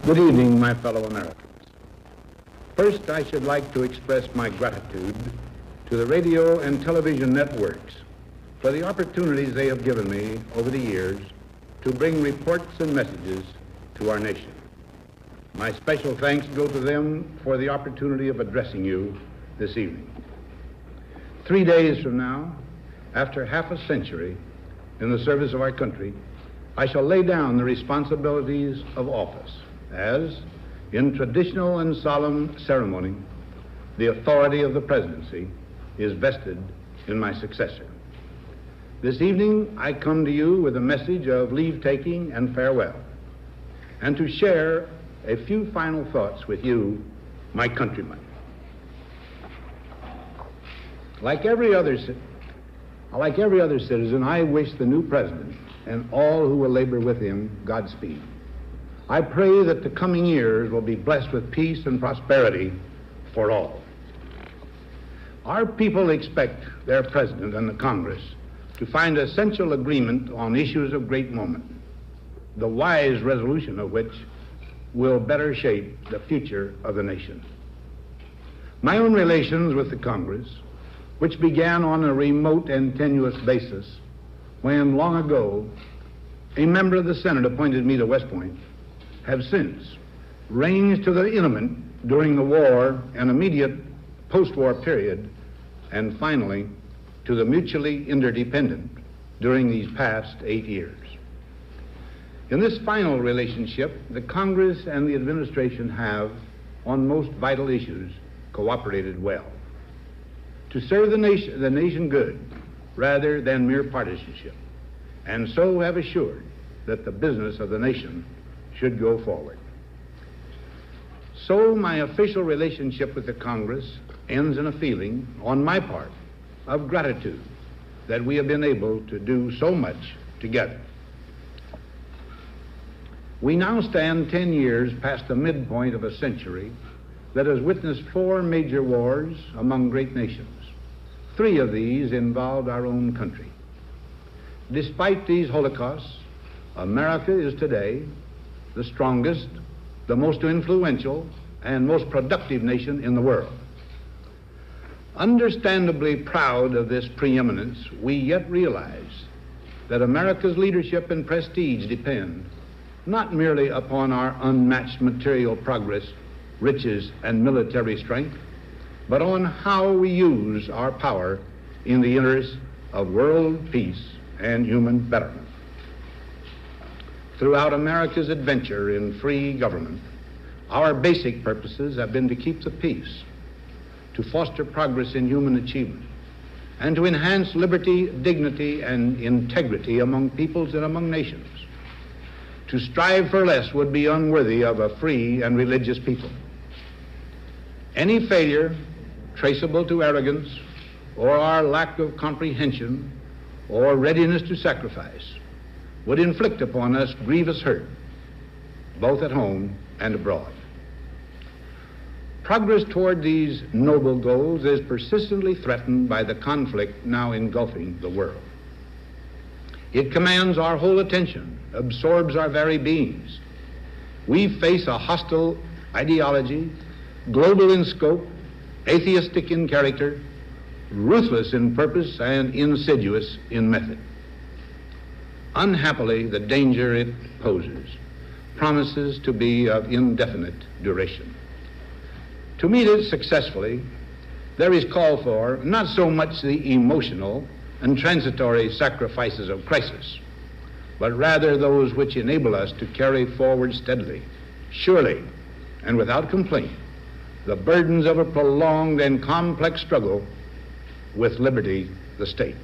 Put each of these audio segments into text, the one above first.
Good evening, my fellow Americans. First, I should like to express my gratitude to the radio and television networks for the opportunities they have given me over the years to bring reports and messages to our nation. My special thanks go to them for the opportunity of addressing you this evening. 3 days from now, after half a century in the service of our country, I shall lay down the responsibilities of office as, in traditional and solemn ceremony, the authority of the presidency is vested in my successor. This evening, I come to you with a message of leave-taking and farewell, and to share a few final thoughts with you, my countrymen. Like every other citizen, I wish the new president and all who will labor with him Godspeed. I pray that the coming years will be blessed with peace and prosperity for all. Our people expect their president and the Congress to find essential agreement on issues of great moment, the wise resolution of which will better shape the future of the nation. My own relations with the Congress, which began on a remote and tenuous basis when, long ago, a member of the Senate appointed me to West Point, have since ranged to the intimate during the war and immediate post-war period, and finally to the mutually interdependent during these past 8 years. In this final relationship, the Congress and the administration have, on most vital issues, cooperated well to serve the nation good rather than mere partisanship, and so have assured that the business of the nation should go forward. So my official relationship with the Congress ends in a feeling, on my part, of gratitude that we have been able to do so much together. We now stand 10 years past the midpoint of a century that has witnessed 4 major wars among great nations. 3 of these involved our own country. Despite these holocausts, America is today the strongest, the most influential, and most productive nation in the world. Understandably proud of this preeminence, we yet realize that America's leadership and prestige depend not merely upon our unmatched material progress, riches, and military strength, but on how we use our power in the interest of world peace and human betterment. Throughout America's adventure in free government, our basic purposes have been to keep the peace, to foster progress in human achievement, and to enhance liberty, dignity, and integrity among peoples and among nations. To strive for less would be unworthy of a free and religious people. Any failure traceable to arrogance or our lack of comprehension or readiness to sacrifice would inflict upon us grievous hurt, both at home and abroad. Progress toward these noble goals is persistently threatened by the conflict now engulfing the world. It commands our whole attention, absorbs our very beings. We face a hostile ideology, global in scope, atheistic in character, ruthless in purpose, and insidious in method. Unhappily, the danger it poses promises to be of indefinite duration. To meet it successfully, there is call for not so much the emotional and transitory sacrifices of crisis, but rather those which enable us to carry forward steadily, surely, and without complaint, the burdens of a prolonged and complex struggle with liberty, the stake.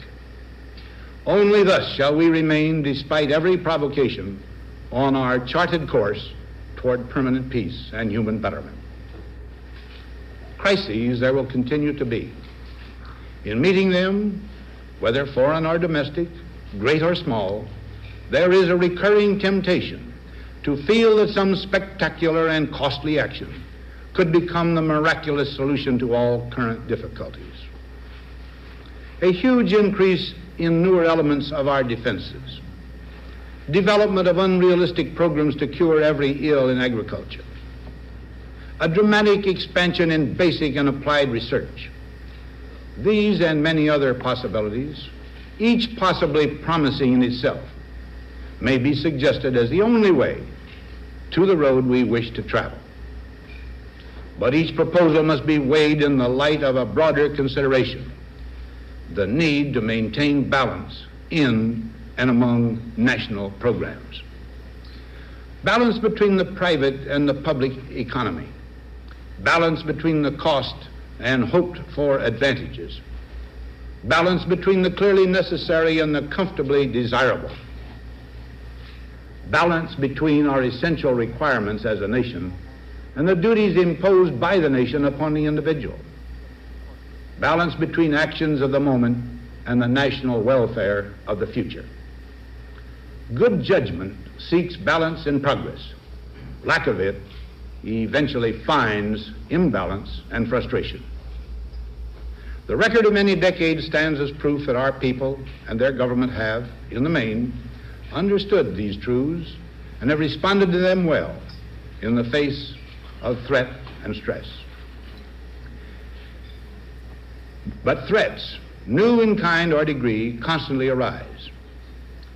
Only thus shall we remain, despite every provocation, on our charted course toward permanent peace and human betterment. Crises there will continue to be. In meeting them, whether foreign or domestic, great or small, there is a recurring temptation to feel that some spectacular and costly action could become the miraculous solution to all current difficulties. A huge increase in newer elements of our defenses, development of unrealistic programs to cure every ill in agriculture, a dramatic expansion in basic and applied research. These and many other possibilities, each possibly promising in itself, may be suggested as the only way to the road we wish to travel. But each proposal must be weighed in the light of a broader consideration, the need to maintain balance in and among national programs. Balance between the private and the public economy. Balance between the cost and hoped for advantages. Balance between the clearly necessary and the comfortably desirable. Balance between our essential requirements as a nation and the duties imposed by the nation upon the individual. Balance between actions of the moment and the national welfare of the future. Good judgment seeks balance in progress. Lack of it eventually finds imbalance and frustration. The record of many decades stands as proof that our people and their government have, in the main, understood these truths and have responded to them well in the face of threat and stress. But threats, new in kind or degree, constantly arise.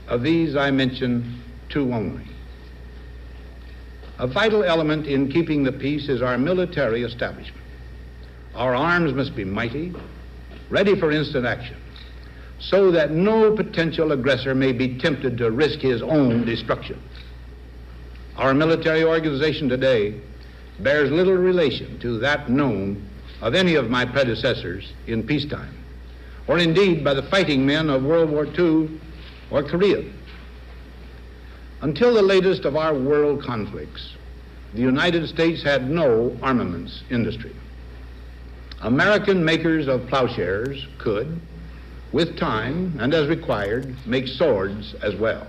Of these I mention two only. A vital element in keeping the peace is our military establishment. Our arms must be mighty, ready for instant action, so that no potential aggressor may be tempted to risk his own destruction. Our military organization today bears little relation to that known of any of my predecessors in peacetime, or indeed by the fighting men of World War II or Korea. Until the latest of our world conflicts, the United States had no armaments industry. American makers of plowshares could, with time and as required, make swords as well.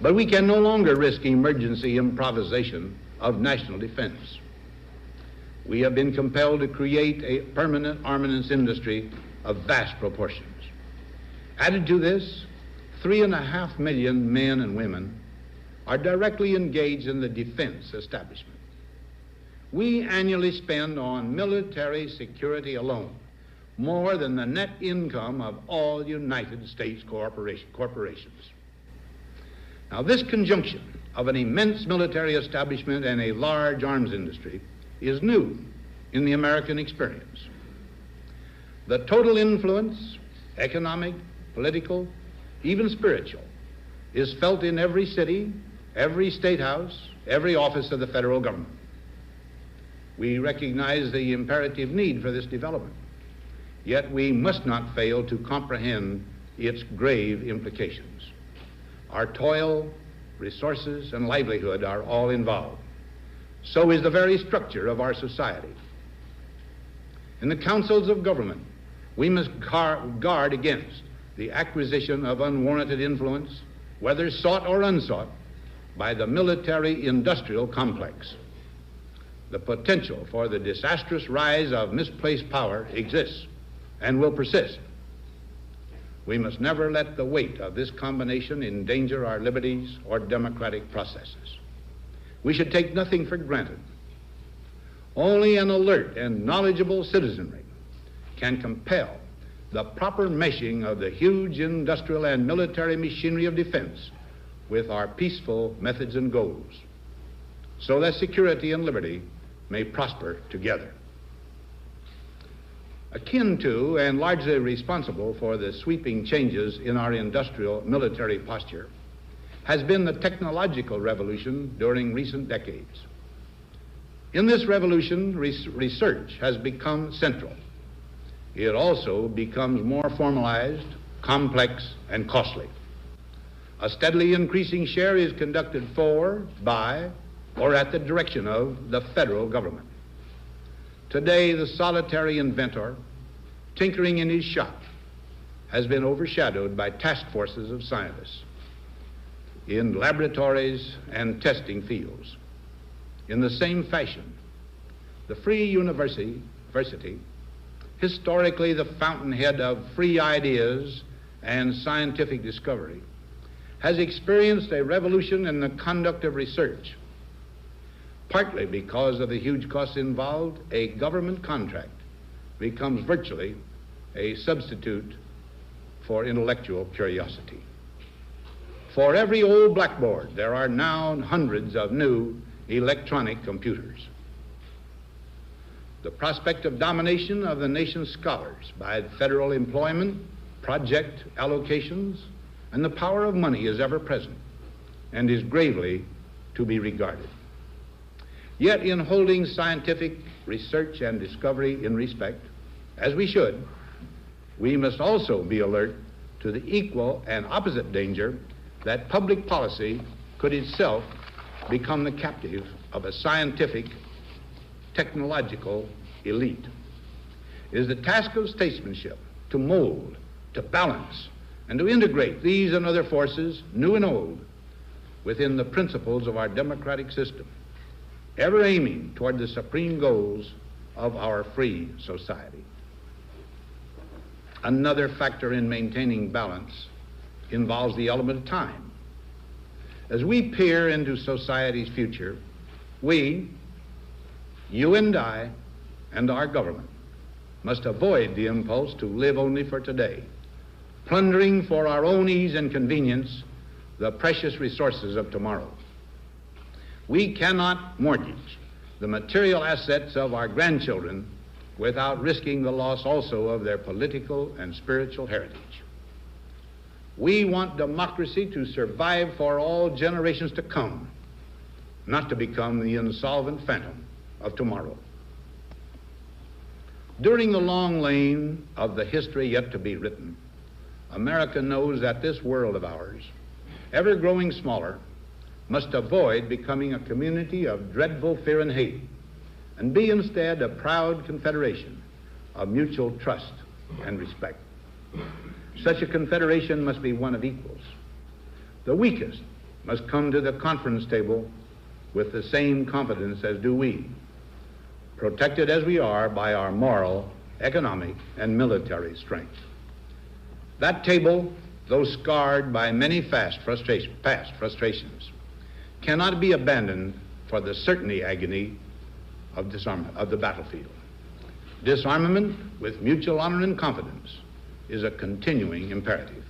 But we can no longer risk emergency improvisation of national defense. We have been compelled to create a permanent armaments industry of vast proportions. Added to this, 3.5 million men and women are directly engaged in the defense establishment. We annually spend on military security alone more than the net income of all United States corporations. Now, this conjunction of an immense military establishment and a large arms industry is new in the American experience. The total influence, economic, political, even spiritual, is felt in every city, every state house, every office of the federal government. We recognize the imperative need for this development, yet we must not fail to comprehend its grave implications. Our toil, resources, and livelihood are all involved. So is the very structure of our society. In the councils of government, we must guard against the acquisition of unwarranted influence, whether sought or unsought, by the military-industrial complex. The potential for the disastrous rise of misplaced power exists and will persist. We must never let the weight of this combination endanger our liberties or democratic processes. We should take nothing for granted. Only an alert and knowledgeable citizenry can compel the proper meshing of the huge industrial and military machinery of defense with our peaceful methods and goals, so that security and liberty may prosper together. Akin to and largely responsible for the sweeping changes in our industrial military posture has been the technological revolution during recent decades. In this revolution, research has become central. It also becomes more formalized, complex, and costly. A steadily increasing share is conducted for, by, or at the direction of the federal government. Today, the solitary inventor, tinkering in his shop, has been overshadowed by task forces of scientists in laboratories and testing fields. In the same fashion, the free university, historically the fountainhead of free ideas and scientific discovery, has experienced a revolution in the conduct of research. Partly because of the huge costs involved, a government contract becomes virtually a substitute for intellectual curiosity. For every old blackboard, there are now hundreds of new electronic computers. The prospect of domination of the nation's scholars by federal employment, project allocations, and the power of money is ever present and is gravely to be regarded. Yet in holding scientific research and discovery in respect, as we should, we must also be alert to the equal and opposite danger that public policy could itself become the captive of a scientific, technological elite. It is the task of statesmanship to mold, to balance, and to integrate these and other forces, new and old, within the principles of our democratic system, ever aiming toward the supreme goals of our free society. Another factor in maintaining balance involves the element of time. As we peer into society's future, we, you and I, and our government must avoid the impulse to live only for today, plundering for our own ease and convenience the precious resources of tomorrow. We cannot mortgage the material assets of our grandchildren without risking the loss also of their political and spiritual heritage. We want democracy to survive for all generations to come, not to become the insolvent phantom of tomorrow. During the long lane of the history yet to be written, America knows that this world of ours, ever growing smaller, must avoid becoming a community of dreadful fear and hate, and be instead a proud confederation of mutual trust and respect. Such a confederation must be one of equals. The weakest must come to the conference table with the same confidence as do we, protected as we are by our moral, economic, and military strength. That table, though scarred by many past frustrations, cannot be abandoned for the certainty agony of disarmament of the battlefield. Disarmament with mutual honor and confidence is a continuing imperative.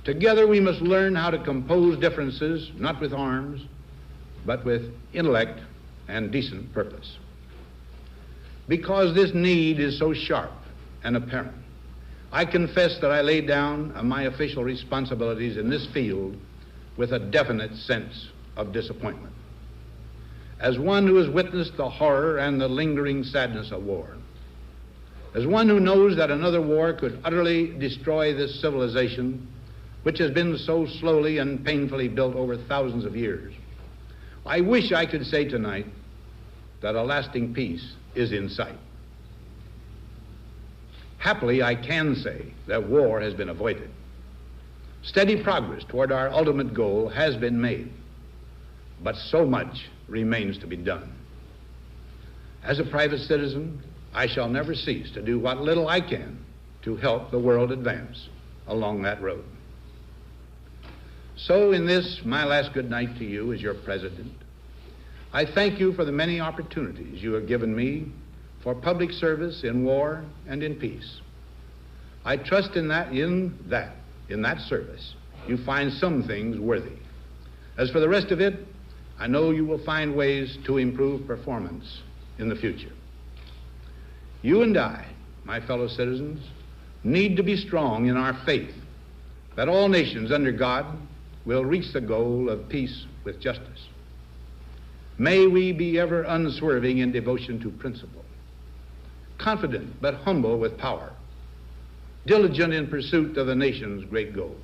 Together we must learn how to compose differences, not with arms, but with intellect and decent purpose. Because this need is so sharp and apparent, I confess that I lay down my official responsibilities in this field with a definite sense of disappointment. As one who has witnessed the horror and the lingering sadness of war, as one who knows that another war could utterly destroy this civilization, which has been so slowly and painfully built over thousands of years, I wish I could say tonight that a lasting peace is in sight. Happily, I can say that war has been avoided. Steady progress toward our ultimate goal has been made, but so much remains to be done. As a private citizen, I shall never cease to do what little I can to help the world advance along that road. So in this, my last good night to you as your president, I thank you for the many opportunities you have given me for public service in war and in peace. I trust in that service, you find some things worthy. As for the rest of it, I know you will find ways to improve performance in the future. You and I, my fellow citizens, need to be strong in our faith that all nations under God will reach the goal of peace with justice. May we be ever unswerving in devotion to principle, confident but humble with power, diligent in pursuit of the nation's great goals.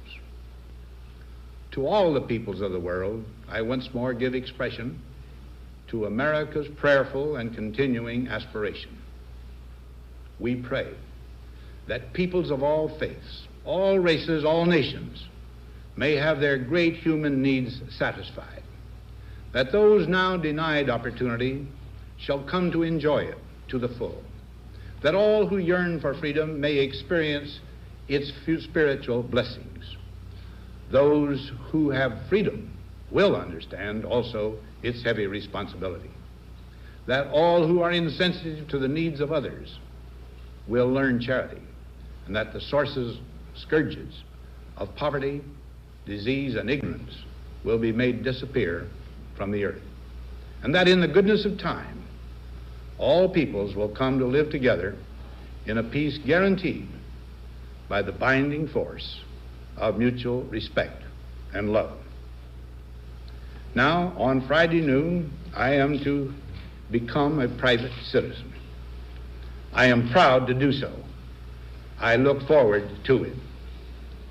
To all the peoples of the world, I once more give expression to America's prayerful and continuing aspiration. We pray that peoples of all faiths, all races, all nations may have their great human needs satisfied, that those now denied opportunity shall come to enjoy it to the full, that all who yearn for freedom may experience its spiritual blessings. those who have freedom will understand also its heavy responsibility. That all who are insensitive to the needs of others will learn charity, and that the scourges of poverty, disease, and ignorance will be made disappear from the earth. And that in the goodness of time, all peoples will come to live together in a peace guaranteed by the binding force of mutual respect and love. Now, on Friday noon, I am to become a private citizen. I am proud to do so. I look forward to it.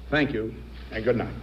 Thank you, and good night.